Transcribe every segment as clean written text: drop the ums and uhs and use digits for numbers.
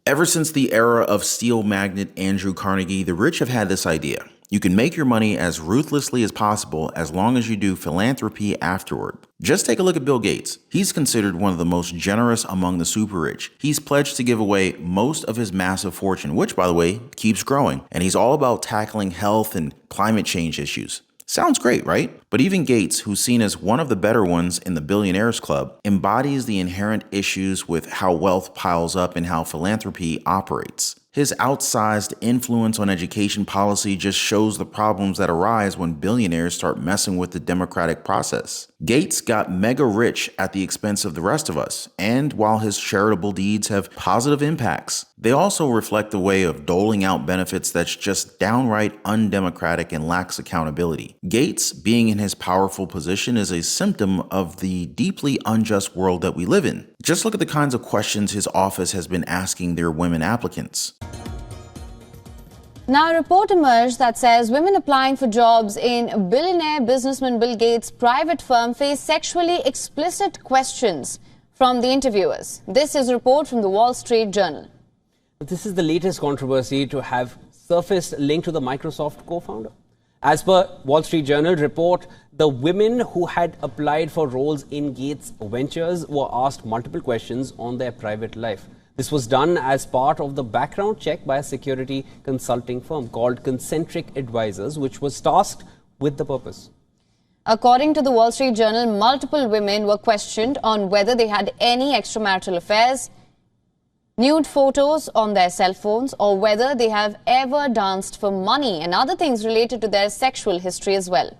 Ever since the era of steel magnate Andrew Carnegie, the rich have had this idea. You can make your money as ruthlessly as possible as long as you do philanthropy afterward. Just take a look at Bill Gates. He's considered one of the most generous among the super rich. He's pledged to give away most of his massive fortune, which, by the way, keeps growing. And he's all about tackling health and climate change issues. Sounds great, right? But even Gates, who's seen as one of the better ones in the billionaires club, embodies the inherent issues with how wealth piles up and how philanthropy operates. His outsized influence on education policy just shows the problems that arise when billionaires start messing with the democratic process. Gates got mega rich at the expense of the rest of us, and while his charitable deeds have positive impacts, they also reflect a way of doling out benefits that's just downright undemocratic and lacks accountability. Gates, being in his powerful position, is a symptom of the deeply unjust world that we live in. Just look at the kinds of questions his office has been asking their women applicants. Now, a report emerged that says women applying for jobs in billionaire businessman Bill Gates' private firm face sexually explicit questions from the interviewers. This is a report from the Wall Street Journal. This is the latest controversy to have surfaced linked to the Microsoft co-founder. As per Wall Street Journal report, the women who had applied for roles in Gates' ventures were asked multiple questions on their private life. This was done as part of the background check by a security consulting firm called Concentric Advisors, which was tasked with the purpose. According to the Wall Street Journal, multiple women were questioned on whether they had any extramarital affairs, nude photos on their cell phones, or whether they have ever danced for money and other things related to their sexual history as well.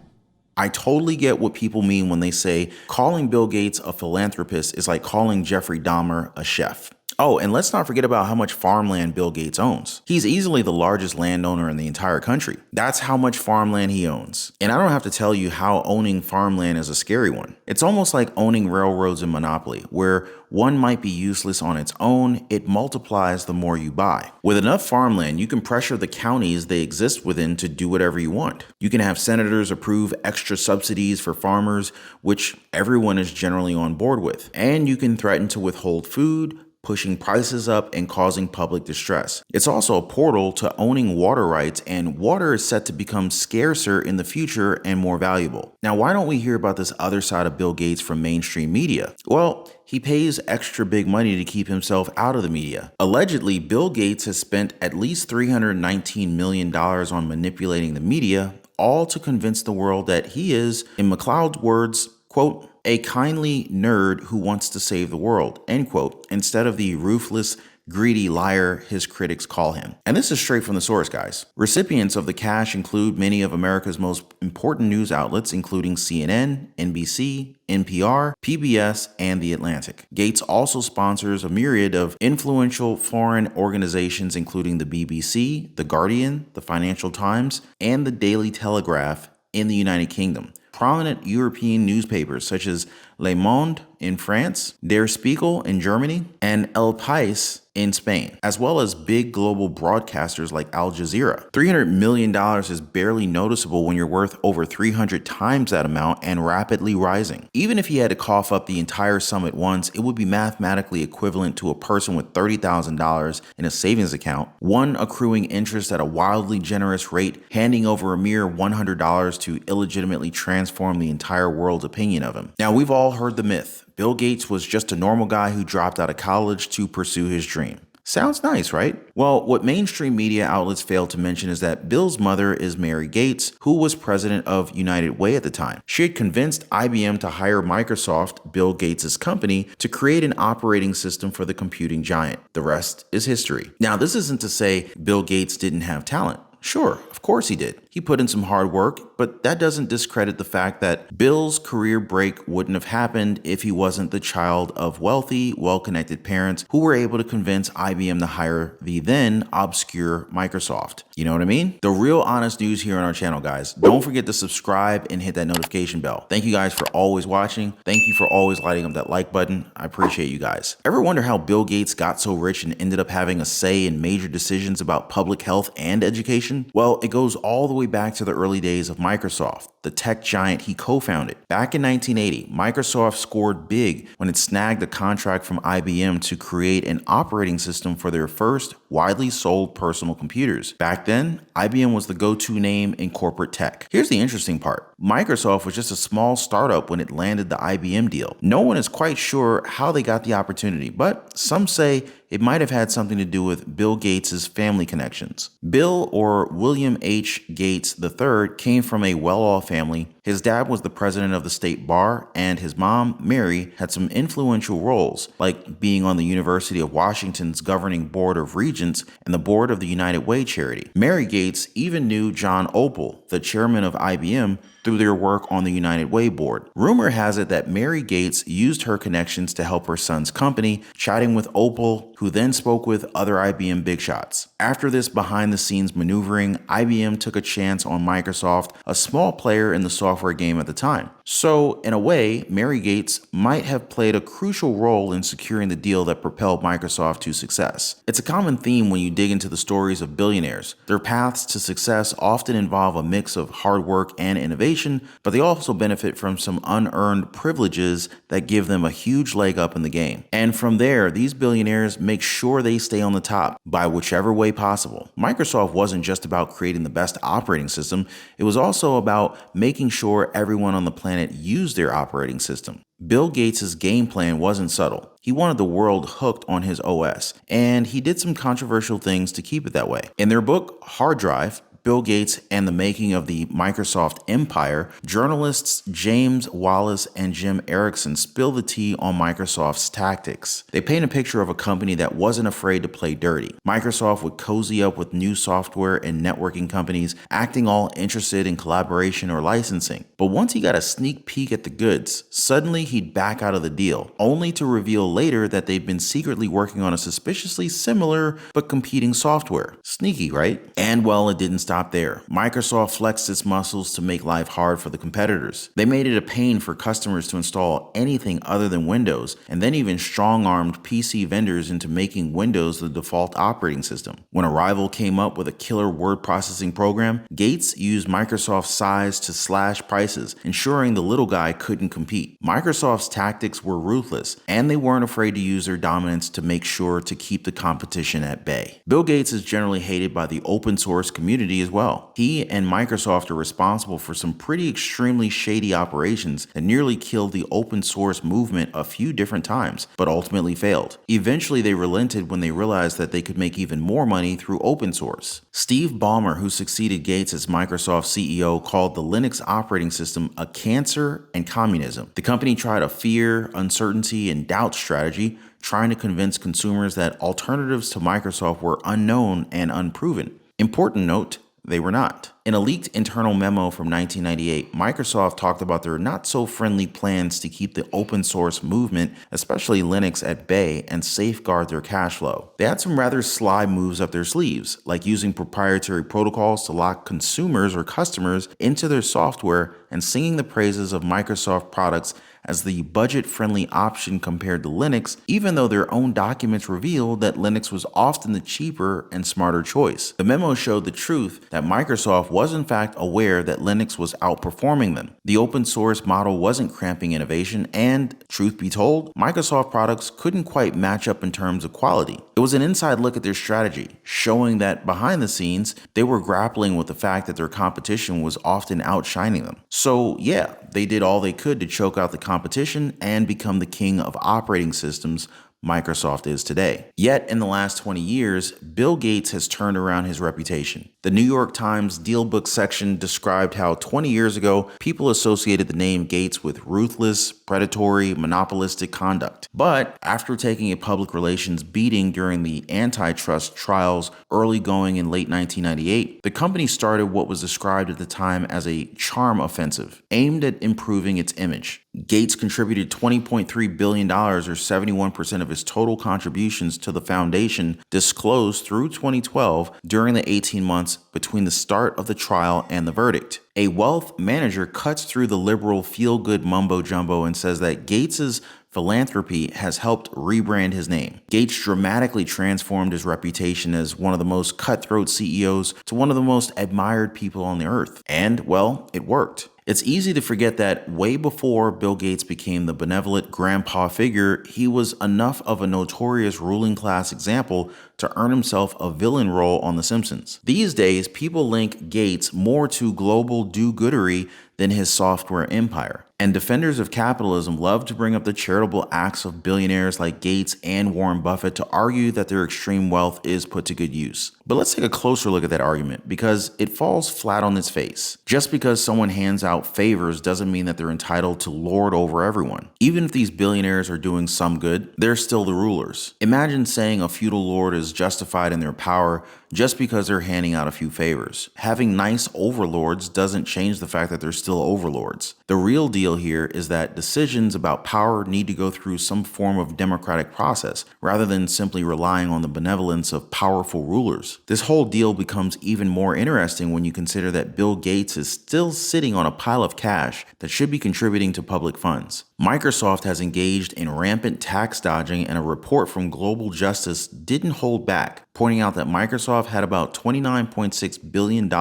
I totally get what people mean when they say calling Bill Gates a philanthropist is like calling Jeffrey Dahmer a chef. Oh, and let's not forget about how much farmland Bill Gates owns. He's easily the largest landowner in the entire country. That's how much farmland he owns. And I don't have to tell you how owning farmland is a scary one. It's almost like owning railroads in Monopoly, where one might be useless on its own, it multiplies the more you buy. With enough farmland, you can pressure the counties they exist within to do whatever you want. You can have senators approve extra subsidies for farmers, which everyone is generally on board with. And you can threaten to withhold food, pushing prices up and causing public distress. It's also a portal to owning water rights, and water is set to become scarcer in the future and more valuable. Now, why don't we hear about this other side of Bill Gates from mainstream media? Well, he pays extra big money to keep himself out of the media. Allegedly, Bill Gates has spent at least $319 million on manipulating the media, all to convince the world that he is, in McCloud's words, quote, a kindly nerd who wants to save the world, end quote, instead of the ruthless, greedy liar his critics call him. And this is straight from the source, guys. Recipients of the cash include many of America's most important news outlets, including CNN, NBC, NPR, PBS, and The Atlantic. Gates also sponsors a myriad of influential foreign organizations, including the BBC, The Guardian, The Financial Times, and The Daily Telegraph in the United Kingdom. Prominent European newspapers such as Le Monde in France, Der Spiegel in Germany, and El País in Spain, as well as big global broadcasters like Al Jazeera. $300 million is barely noticeable when you're worth over 300 times that amount and rapidly rising. Even if he had to cough up the entire sum at once, it would be mathematically equivalent to a person with $30,000 in a savings account, one accruing interest at a wildly generous rate, handing over a mere $100 to illegitimately transform the entire world's opinion of him. Now, we've all heard the myth. Bill Gates was just a normal guy who dropped out of college to pursue his dream. Sounds nice, right? Well, what mainstream media outlets fail to mention is that Bill's mother is Mary Gates, who was president of United Way at the time. She had convinced IBM to hire Microsoft, Bill Gates' company, to create an operating system for the computing giant. The rest is history. Now, this isn't to say Bill Gates didn't have talent. Sure, of course he did. He put in some hard work, but that doesn't discredit the fact that Bill's career break wouldn't have happened if he wasn't the child of wealthy, well-connected parents who were able to convince IBM to hire the then obscure Microsoft. You know what I mean? The real honest news here on our channel, guys. Don't forget to subscribe and hit that notification bell. Thank you guys for always watching. Thank you for always lighting up that like button. I appreciate you guys. Ever wonder how Bill Gates got so rich and ended up having a say in major decisions about public health and education? Well, it goes all the way back to the early days of Microsoft, the tech giant he co-founded. Back in 1980, Microsoft scored big when it snagged a contract from IBM to create an operating system for their first widely sold personal computers. Back then, IBM was the go-to name in corporate tech. Here's the interesting part. Microsoft was just a small startup when it landed the IBM deal. No one is quite sure how they got the opportunity, but some say it might have had something to do with Bill Gates' family connections. Bill, or William H. Gates III, came from a well-off family. His dad was the president of the state bar, and his mom, Mary, had some influential roles, like being on the University of Washington's governing board of regents and the board of the United Way charity. Mary Gates even knew John Opel, the chairman of IBM, through their work on the United Way board. Rumor has it that Mary Gates used her connections to help her son's company, chatting with Opel, who then spoke with other IBM big shots. After this behind-the-scenes maneuvering, IBM took a chance on Microsoft, a small player in the software game at the time. So, in a way, Mary Gates might have played a crucial role in securing the deal that propelled Microsoft to success. It's a common theme when you dig into the stories of billionaires. Their paths to success often involve a mix of hard work and innovation, but they also benefit from some unearned privileges that give them a huge leg up in the game. And from there, these billionaires make sure they stay on the top by whichever way possible. Microsoft wasn't just about creating the best operating system, it was also about making sure everyone on the planet used their operating system. Bill Gates' game plan wasn't subtle. He wanted the world hooked on his OS, and he did some controversial things to keep it that way. In their book, Hard Drive, Bill Gates and the Making of the Microsoft Empire, journalists James Wallace and Jim Erickson spill the tea on Microsoft's tactics. They paint a picture of a company that wasn't afraid to play dirty. Microsoft would cozy up with new software and networking companies, acting all interested in collaboration or licensing. But once he got a sneak peek at the goods, suddenly he'd back out of the deal, only to reveal later that they'd been secretly working on a suspiciously similar but competing software. Sneaky, right? And well, it didn't stop there. Microsoft flexed its muscles to make life hard for the competitors. They made it a pain for customers to install anything other than Windows, and then even strong-armed PC vendors into making Windows the default operating system. When a rival came up with a killer word processing program, Gates used Microsoft's size to slash prices, ensuring the little guy couldn't compete. Microsoft's tactics were ruthless, and they weren't afraid to use their dominance to make sure to keep the competition at bay. Bill Gates is generally hated by the open source community as well. He and Microsoft are responsible for some pretty extremely shady operations that nearly killed the open source movement a few different times, but ultimately failed. Eventually, they relented when they realized that they could make even more money through open source. Steve Ballmer, who succeeded Gates as Microsoft CEO, called the Linux operating system a cancer and communism. The company tried a fear, uncertainty, and doubt strategy, trying to convince consumers that alternatives to Microsoft were unknown and unproven. Important note, they were not. In a leaked internal memo from 1998, Microsoft talked about their not-so-friendly plans to keep the open source movement, especially Linux, at bay and safeguard their cash flow. They had some rather sly moves up their sleeves, like using proprietary protocols to lock consumers or customers into their software and singing the praises of Microsoft products as the budget-friendly option compared to Linux, even though their own documents revealed that Linux was often the cheaper and smarter choice. The memo showed the truth that Microsoft was in fact aware that Linux was outperforming them. The open source model wasn't cramping innovation, and, truth be told, Microsoft products couldn't quite match up in terms of quality. It was an inside look at their strategy, showing that behind the scenes, they were grappling with the fact that their competition was often outshining them. So yeah, they did all they could to choke out the competition and become the king of operating systems Microsoft is today. Yet, in the last 20 years, Bill Gates has turned around his reputation. The New York Times Dealbook section described how 20 years ago, people associated the name Gates with ruthless, predatory, monopolistic conduct. But after taking a public relations beating during the antitrust trials early going in late 1998, the company started what was described at the time as a charm offensive, aimed at improving its image. Gates contributed $20.3 billion, or 71% of his total contributions to the foundation, disclosed through 2012 during the 18 months between the start of the trial and the verdict. A wealth manager cuts through the liberal feel-good mumbo-jumbo and says that Gates's Philanthropy has helped rebrand his name. Gates dramatically transformed his reputation as one of the most cutthroat CEOs to one of the most admired people on the earth. And, well, it worked. It's easy to forget that way before Bill Gates became the benevolent grandpa figure, he was enough of a notorious ruling class example to earn himself a villain role on The Simpsons. These days, people link Gates more to global do-goodery than his software empire. And defenders of capitalism love to bring up the charitable acts of billionaires like Gates and Warren Buffett to argue that their extreme wealth is put to good use. But let's take a closer look at that argument because it falls flat on its face. Just because someone hands out favors doesn't mean that they're entitled to lord over everyone. Even if these billionaires are doing some good, they're still the rulers. Imagine saying a feudal lord is justified in their power just because they're handing out a few favors. Having nice overlords doesn't change the fact that they're still overlords. The real deal here is that decisions about power need to go through some form of democratic process rather than simply relying on the benevolence of powerful rulers. This whole deal becomes even more interesting when you consider that Bill Gates is still sitting on a pile of cash that should be contributing to public funds. Microsoft has engaged in rampant tax dodging, and a report from Global Justice didn't hold back, pointing out that Microsoft had about $29.6 billion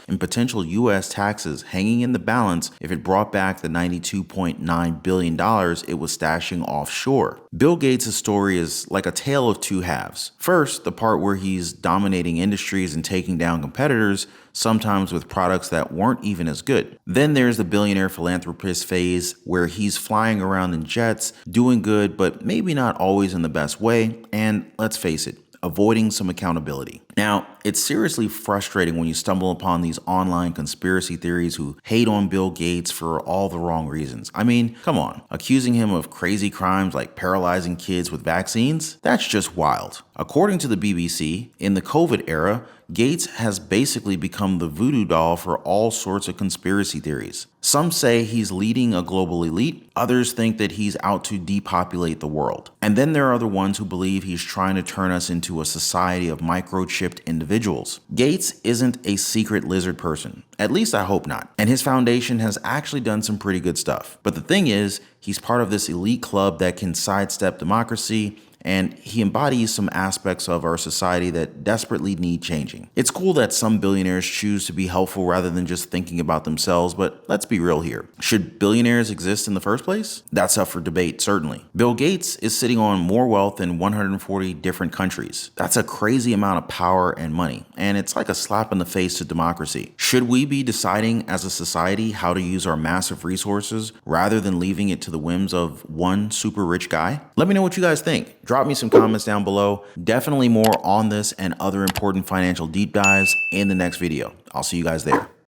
in potential U.S. taxes hanging in the balance if it brought back the $92.9 billion it was stashing offshore. Bill Gates' story is like a tale of two halves. First, the part where he's dominating industries and taking down competitors, sometimes with products that weren't even as good. Then there's the billionaire philanthropist phase where he's flying around in jets, doing good, but maybe not always in the best way, and let's face it, avoiding some accountability. Now, it's seriously frustrating when you stumble upon these online conspiracy theories who hate on Bill Gates for all the wrong reasons. I mean, come on, accusing him of crazy crimes like paralyzing kids with vaccines? That's just wild. According to the BBC, in the COVID era, Gates has basically become the voodoo doll for all sorts of conspiracy theories. Some say he's leading a global elite, others think that he's out to depopulate the world. And then there are the ones who believe he's trying to turn us into a society of microchipped individuals. Gates isn't a secret lizard person. At least I hope not. And his foundation has actually done some pretty good stuff. But the thing is, he's part of this elite club that can sidestep democracy, and he embodies some aspects of our society that desperately need changing. It's cool that some billionaires choose to be helpful rather than just thinking about themselves, but let's be real here. Should billionaires exist in the first place? That's up for debate, certainly. Bill Gates is sitting on more wealth in 140 different countries. That's a crazy amount of power and money, and it's like a slap in the face to democracy. Should we be deciding as a society how to use our massive resources rather than leaving it to the whims of one super rich guy? Let me know what you guys think. Drop me some comments down below. Definitely more on this and other important financial deep dives in the next video. I'll see you guys there.